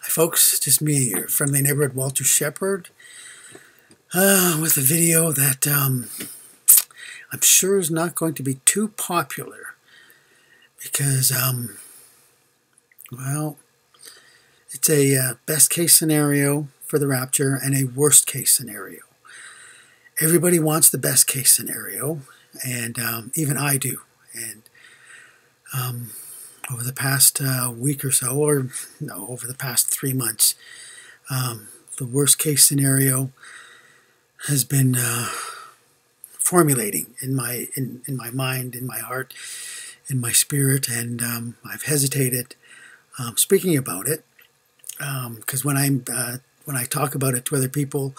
Folks, just me, your friendly neighborhood Walter Shepherd, with a video that I'm sure is not going to be too popular because, well, it's a best case scenario for the rapture and a worst case scenario. Everybody wants the best case scenario, and even I do. And over the past week or so, or no, over the past 3 months, the worst case scenario has been formulating in my mind, in my heart, in my spirit, and I've hesitated speaking about it because when I talk about it to other people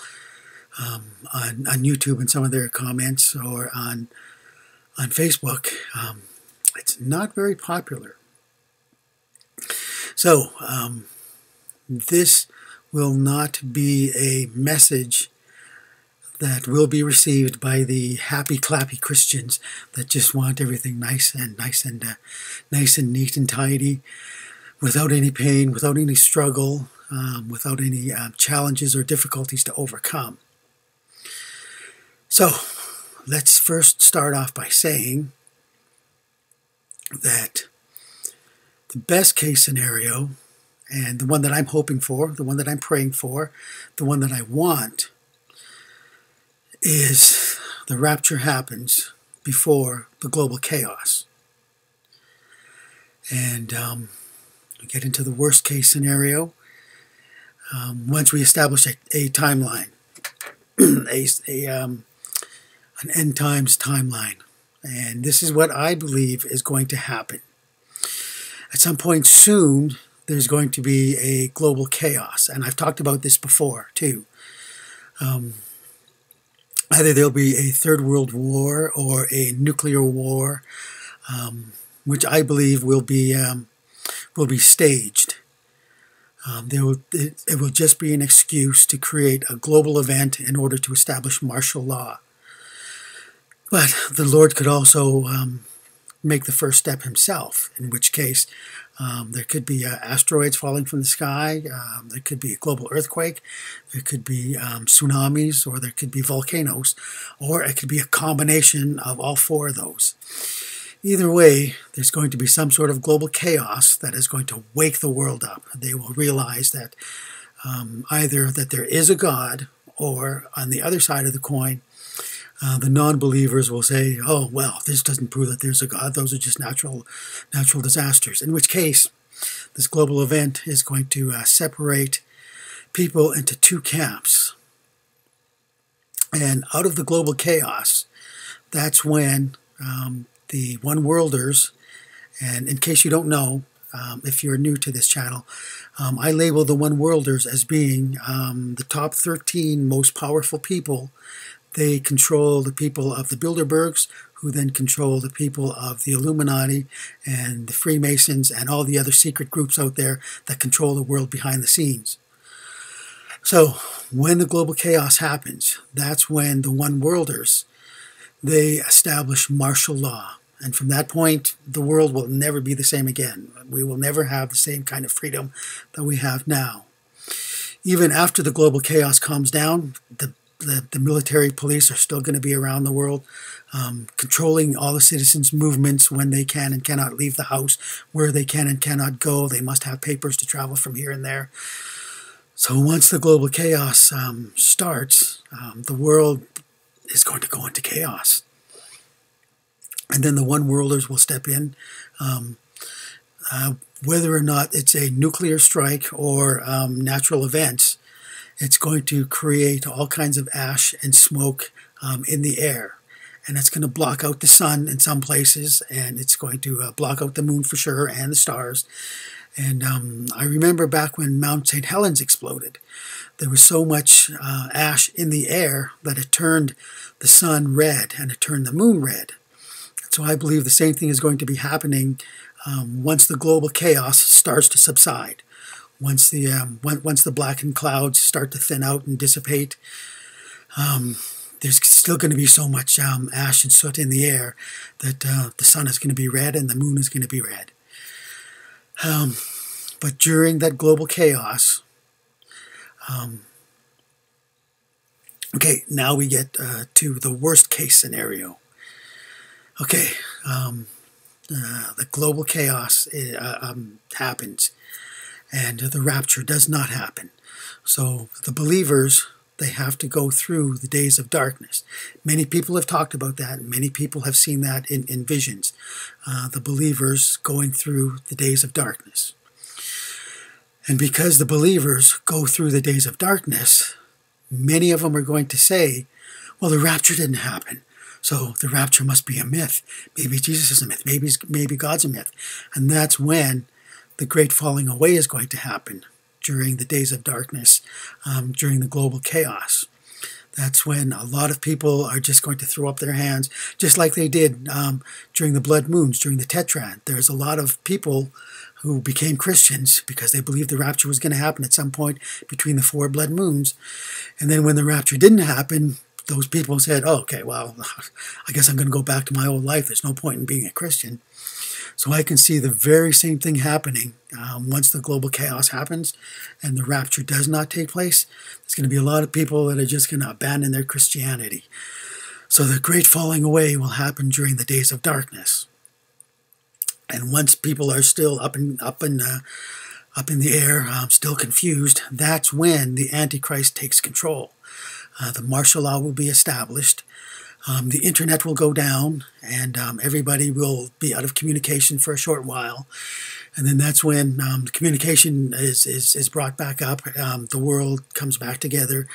on YouTube and some of their comments, or on Facebook, it's not very popular. So, this will not be a message that will be received by the happy clappy Christians that just want everything nice and neat and tidy, without any pain, without any struggle, without any challenges or difficulties to overcome. So, let's first start off by saying that the best case scenario, and the one that I'm hoping for, the one that I'm praying for, the one that I want, is the rapture happens before the global chaos. And we get into the worst case scenario once we establish a timeline, an end times timeline. And this is what I believe is going to happen. At some point soon, there's going to be a global chaos. And I've talked about this before, too. Either there'll be a third world war or a nuclear war, which I believe will be staged. It will just be an excuse to create a global event in order to establish martial law. But the Lord could also make the first step himself, in which case there could be asteroids falling from the sky, there could be a global earthquake, there could be tsunamis, or there could be volcanoes, or it could be a combination of all four of those. Either way, there's going to be some sort of global chaos that is going to wake the world up. They will realize that either that there is a God, or on the other side of the coin, the non-believers will say, oh, well, this doesn't prove that there's a God. Those are just natural disasters. In which case, this global event is going to separate people into two camps. And out of the global chaos, that's when the one-worlders, and in case you don't know, if you're new to this channel, I label the one-worlders as being the top 13 most powerful people. They control the people of the Bilderbergs, who then control the people of the Illuminati and the Freemasons and all the other secret groups out there that control the world behind the scenes. So when the global chaos happens, that's when the one-worlders, they establish martial law. And from that point, the world will never be the same again. We will never have the same kind of freedom that we have now. Even after the global chaos calms down, the military police are still going to be around the world, controlling all the citizens' movements when they can and cannot leave the house, where they can and cannot go. They must have papers to travel from here and there. So once the global chaos starts, the world is going to go into chaos. And then the one-worlders will step in, whether or not it's a nuclear strike or natural events. It's going to create all kinds of ash and smoke in the air. And it's going to block out the sun in some places, and it's going to block out the moon for sure, and the stars. And I remember back when Mount St. Helens exploded, there was so much ash in the air that it turned the sun red and it turned the moon red. So I believe the same thing is going to be happening once the global chaos starts to subside. once the blackened clouds start to thin out and dissipate, there's still going to be so much ash and soot in the air that the sun is going to be red and the moon is going to be red. But during that global chaos, okay, now we get to the worst case scenario. Okay, the global chaos happens, and the rapture does not happen. So the believers, they have to go through the days of darkness. Many people have talked about that. Many people have seen that in visions. The believers going through the days of darkness. And because the believers go through the days of darkness, many of them are going to say, well, the rapture didn't happen, so the rapture must be a myth. Maybe Jesus is a myth. Maybe God's a myth. And that's when the great falling away is going to happen, during the days of darkness, during the global chaos. That's when a lot of people are just going to throw up their hands, just like they did during the blood moons, during the Tetrad. There's a lot of people who became Christians because they believed the rapture was going to happen at some point between the 4 blood moons. And then when the rapture didn't happen, those people said, oh, okay, well, I guess I'm going to go back to my old life. There's no point in being a Christian. So I can see the very same thing happening once the global chaos happens and the rapture does not take place. There's going to be a lot of people that are just going to abandon their Christianity. So the great falling away will happen during the days of darkness. And once people are still up in the air, still confused, that's when the Antichrist takes control. The martial law will be established. The internet will go down, and everybody will be out of communication for a short while. And then that's when the communication is brought back up. The world comes back together.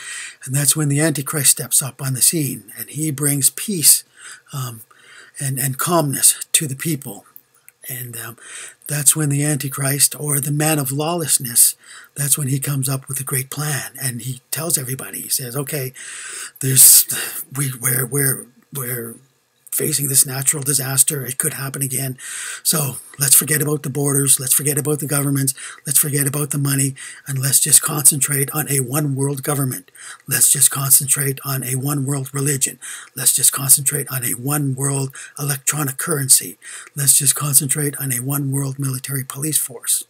And that's when the Antichrist steps up on the scene. And he brings peace and calmness to the people. And that's when the Antichrist, or the man of lawlessness, that's when he comes up with a great plan. And he tells everybody, he says, okay, we're facing this natural disaster. It could happen again. So let's forget about the borders. Let's forget about the governments. Let's forget about the money. And let's just concentrate on a one world government. Let's just concentrate on a one world religion. Let's just concentrate on a one world electronic currency. Let's just concentrate on a one world military police force.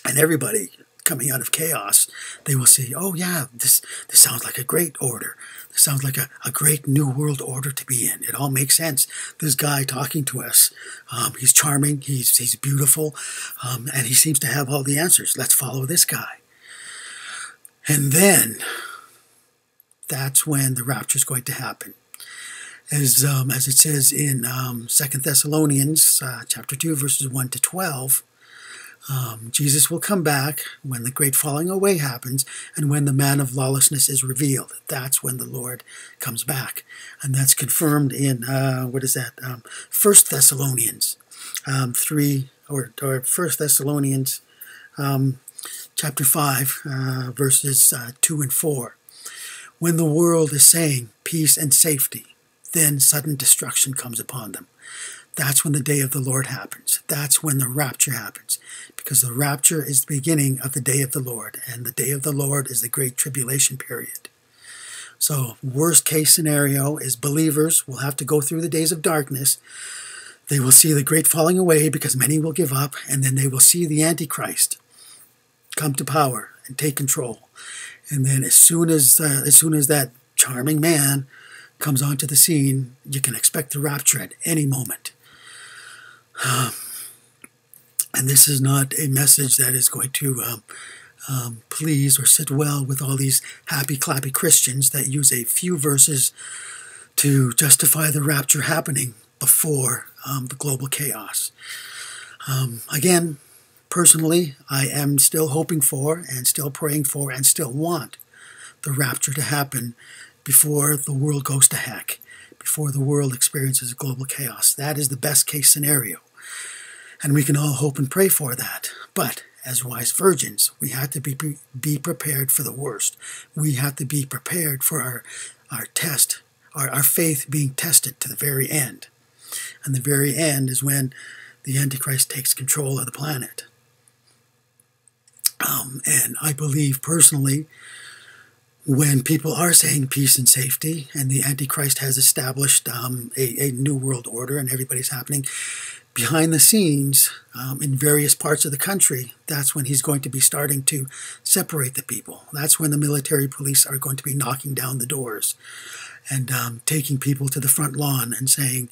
And everybody coming out of chaos, they will see, oh yeah, this sounds like a great order. This sounds like a great new world order to be in. It all makes sense. This guy talking to us, he's charming, he's beautiful, and he seems to have all the answers. Let's follow this guy. And then that's when the rapture is going to happen. As it says in 2 Thessalonians chapter 2, verses 1 to 12, Jesus will come back when the great falling away happens and when the man of lawlessness is revealed. That's when the Lord comes back. And that's confirmed in, 1 Thessalonians 3, or 1 Thessalonians chapter 5, verses 2 and 4. When the world is saying peace and safety, then sudden destruction comes upon them. That's when the day of the Lord happens. That's when the rapture happens. Because the rapture is the beginning of the day of the Lord. And the day of the Lord is the great tribulation period. So worst case scenario is believers will have to go through the days of darkness. They will see the great falling away because many will give up. And then they will see the Antichrist come to power and take control. And then as soon as that charming man comes onto the scene, you can expect the rapture at any moment. And this is not a message that is going to please or sit well with all these happy, clappy Christians that use a few verses to justify the rapture happening before the global chaos. Again, personally, I am still hoping for and still praying for and still want the rapture to happen before the world goes to heck, before the world experiences global chaos. That is the best case scenario. And we can all hope and pray for that. But as wise virgins, we have to be prepared for the worst. We have to be prepared for our test, our faith being tested to the very end. And the very end is when the Antichrist takes control of the planet. And I believe personally, when people are saying peace and safety, and the Antichrist has established a new world order, and everybody's happening behind the scenes in various parts of the country, that's when he's going to be starting to separate the people. That's when the military police are going to be knocking down the doors and taking people to the front lawn and saying,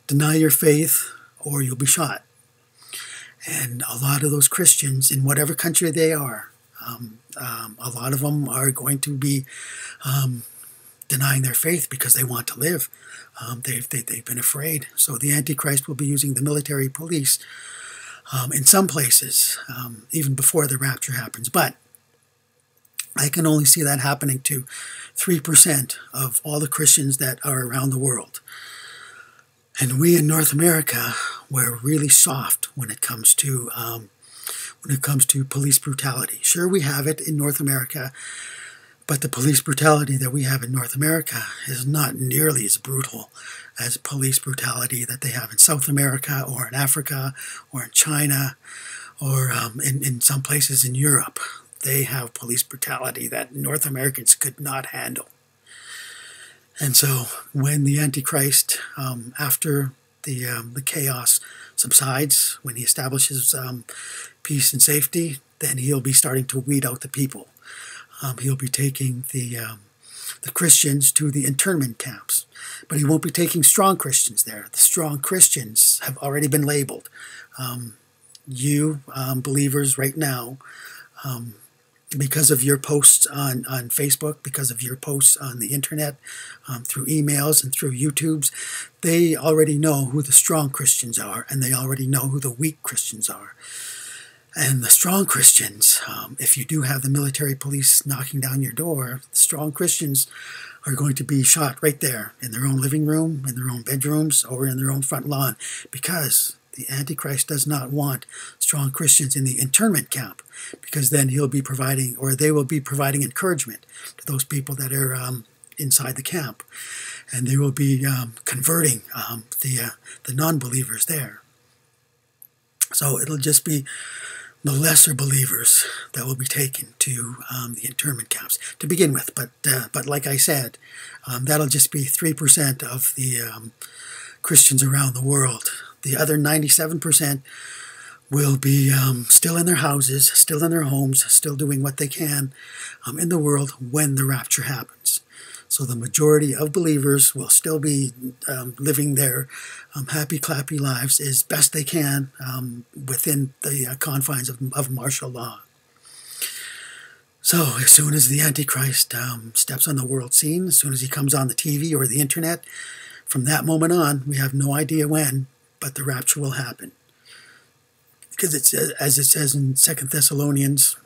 deny your faith or you'll be shot. And a lot of those Christians, in whatever country they are, a lot of them are going to be denying their faith because they want to live. They've been afraid. So the Antichrist will be using the military police in some places, even before the rapture happens. But I can only see that happening to 3% of all the Christians that are around the world. And we in North America, we're really soft when it comes to police brutality. Sure, we have it in North America, but the police brutality that we have in North America is not nearly as brutal as police brutality that they have in South America or in Africa or in China or in some places in Europe. They have police brutality that North Americans could not handle. And so when the Antichrist, after the chaos subsides, when he establishes peace and safety, then he'll be starting to weed out the people. He'll be taking the Christians to the internment camps, but he won't be taking strong Christians there. The strong Christians have already been labeled. You believers right now, because of your posts on Facebook, because of your posts on the internet, through emails and through YouTubes, they already know who the strong Christians are, and they already know who the weak Christians are. And the strong Christians, if you do have the military police knocking down your door, the strong Christians are going to be shot right there in their own living room, in their own bedrooms, or in their own front lawn, because the Antichrist does not want strong Christians in the internment camp, because then he'll be providing, or they will be providing encouragement to those people that are inside the camp, and they will be converting the non-believers there. So it'll just be the lesser believers that will be taken to the internment camps to begin with. But like I said, that'll just be 3% of the Christians around the world. The other 97% will be still in their houses, still in their homes, still doing what they can in the world when the rapture happens. So the majority of believers will still be living their happy, clappy lives as best they can within the confines of martial law. So as soon as the Antichrist steps on the world scene, as soon as he comes on the TV or the internet, from that moment on, we have no idea when, but the rapture will happen. Because it's, as it says in 2 Thessalonians,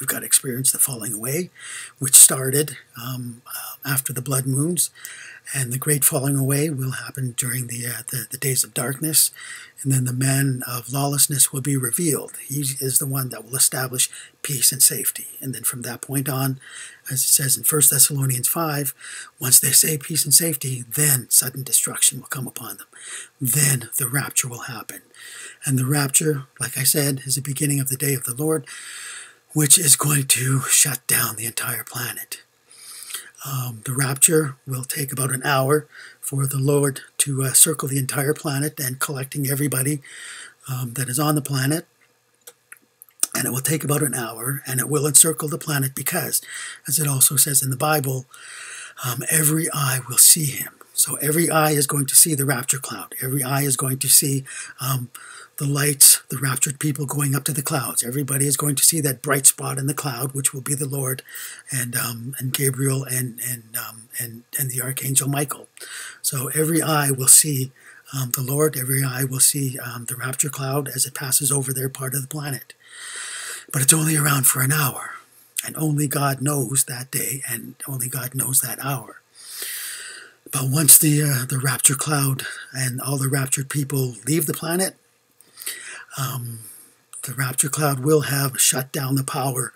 we've got to experience the falling away, which started after the blood moons, and the great falling away will happen during the days of darkness, and then the man of lawlessness will be revealed. He is the one that will establish peace and safety. And then from that point on, as it says in 1 Thessalonians 5, once they say peace and safety, then sudden destruction will come upon them. Then the rapture will happen. And the rapture, like I said, is the beginning of the day of the Lord, which is going to shut down the entire planet. The rapture will take about an hour for the Lord to circle the entire planet and collecting everybody that is on the planet. And it will take about an hour, and it will encircle the planet because, as it also says in the Bible, every eye will see him. So every eye is going to see the rapture cloud. Every eye is going to see the lights, the raptured people going up to the clouds. Everybody is going to see that bright spot in the cloud, which will be the Lord and Gabriel and the Archangel Michael. So every eye will see the Lord. Every eye will see the rapture cloud as it passes over their part of the planet. But it's only around for an hour, and only God knows that day, and only God knows that hour. But once the rapture cloud and all the raptured people leave the planet, the rapture cloud will have shut down the power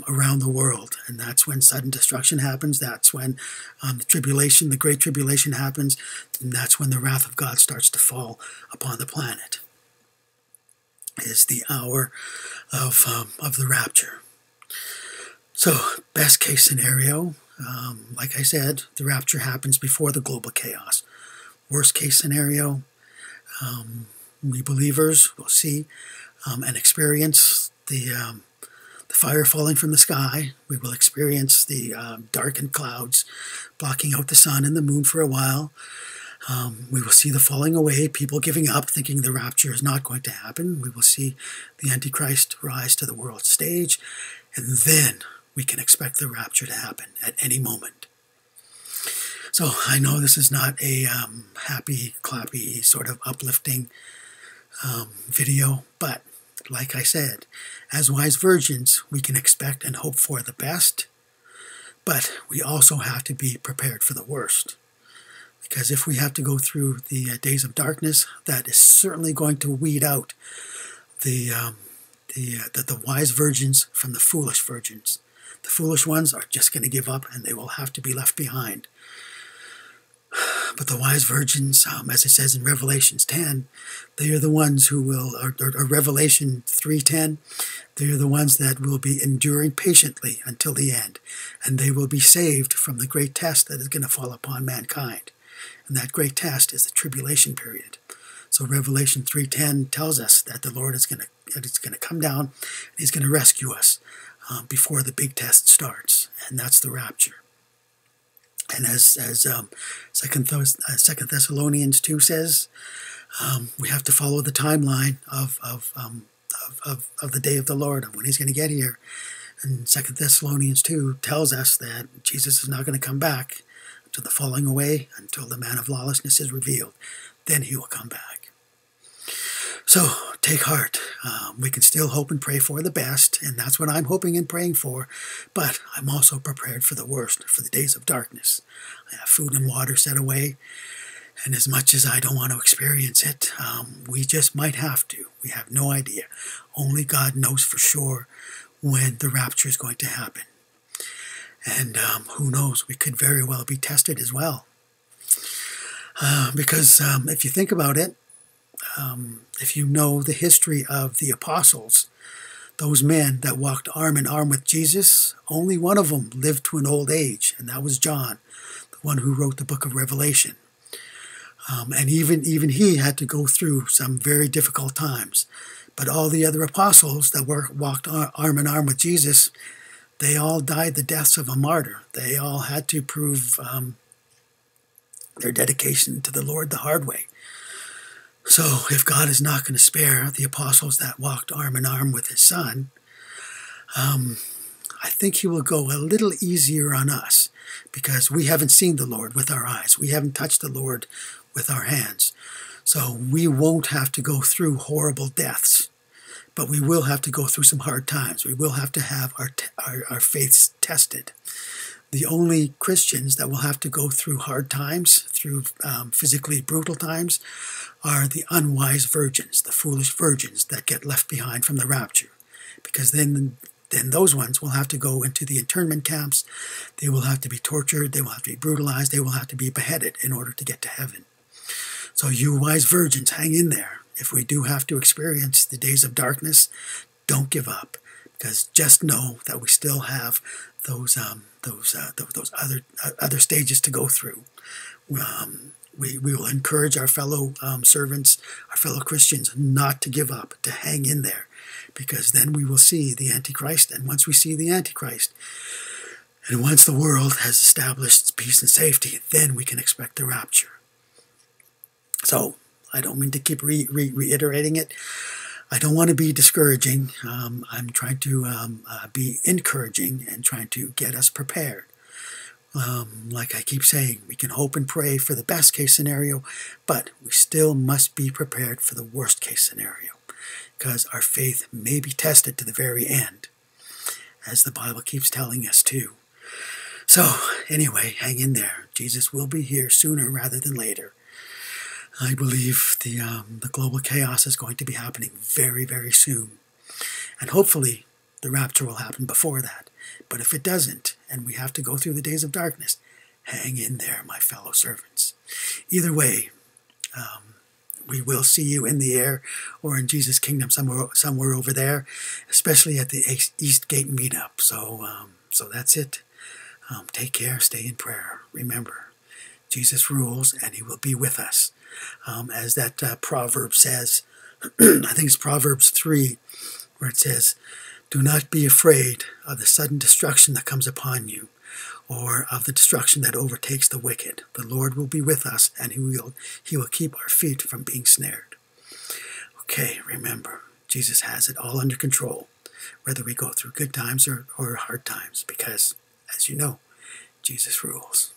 around the world. And that's when sudden destruction happens. That's when the great tribulation happens. And that's when the wrath of God starts to fall upon the planet. is the hour of the rapture. So, best case scenario, like I said, the rapture happens before the global chaos. Worst case scenario, we believers will see and experience the fire falling from the sky. We will experience the darkened clouds blocking out the sun and the moon for a while. We will see the falling away, people giving up, thinking the rapture is not going to happen. We will see the Antichrist rise to the world stage, and then we can expect the rapture to happen at any moment. So I know this is not a happy, clappy, sort of uplifting video, but like I said, as wise virgins, we can expect and hope for the best, but we also have to be prepared for the worst. Because if we have to go through the days of darkness, that is certainly going to weed out the wise virgins from the foolish virgins. The foolish ones are just going to give up, and they will have to be left behind. But the wise virgins, as it says in Revelation 10, they are the ones who will, or Revelation 3:10, they are the ones that will be enduring patiently until the end, and they will be saved from the great test that is going to fall upon mankind. And that great test is the tribulation period. So Revelation 3:10 tells us that the Lord is going to come down, and He's going to rescue us before the big test starts, and that's the rapture. And as 2 Thessalonians 2 says, we have to follow the timeline of the day of the Lord, of when He's going to get here. And 2 Thessalonians 2 tells us that Jesus is not going to come back until the falling away, until the man of lawlessness is revealed. Then He will come back. So take heart. We can still hope and pray for the best, and that's what I'm hoping and praying for. But I'm also prepared for the worst, for the days of darkness. I have food and water set away, and as much as I don't want to experience it, we just might have to. We have no idea. Only God knows for sure when the rapture is going to happen. And who knows, we could very well be tested as well. Because if you think about it, if you know the history of the apostles, those men that walked arm in arm with Jesus, only one of them lived to an old age, and that was John, the one who wrote the book of Revelation. And even he had to go through some very difficult times. But all the other apostles that walked arm in arm with Jesus, they all died the deaths of a martyr. They all had to prove their dedication to the Lord the hard way. So if God is not going to spare the apostles that walked arm in arm with His Son, I think He will go a little easier on us, because we haven't seen the Lord with our eyes. We haven't touched the Lord with our hands. So we won't have to go through horrible deaths, but we will have to go through some hard times. We will have to have our faiths tested. The only Christians that will have to go through hard times, through physically brutal times, are the unwise virgins, the foolish virgins that get left behind from the rapture. Because then those ones will have to go into the internment camps. They will have to be tortured. They will have to be brutalized. They will have to be beheaded in order to get to heaven. So you wise virgins, hang in there. If we do have to experience the days of darkness, don't give up. Because just know that we still have those other stages to go through. We will encourage our fellow servants, our fellow Christians, not to give up, to hang in there, because then we will see the Antichrist. And once we see the Antichrist, and once the world has established peace and safety, then we can expect the rapture. So I don't mean to keep reiterating it. I don't want to be discouraging. I'm trying to be encouraging and trying to get us prepared. Like I keep saying, we can hope and pray for the best case scenario, but we still must be prepared for the worst case scenario, because our faith may be tested to the very end, as the Bible keeps telling us to. So anyway, hang in there. Jesus will be here sooner rather than later. I believe the global chaos is going to be happening very, very soon. And hopefully the rapture will happen before that. But if it doesn't, and we have to go through the days of darkness, hang in there, my fellow servants. Either way, we will see you in the air or in Jesus' kingdom somewhere over there, especially at the East Gate meetup. So that's it. Take care. Stay in prayer. Remember, Jesus rules, and he will be with us. As that proverb says, I think it's Proverbs 3, where it says, "Do not be afraid of the sudden destruction that comes upon you, or of the destruction that overtakes the wicked. The Lord will be with us, and he will keep our feet from being snared." Okay, remember, Jesus has it all under control, whether we go through good times or hard times, because, as you know, Jesus rules.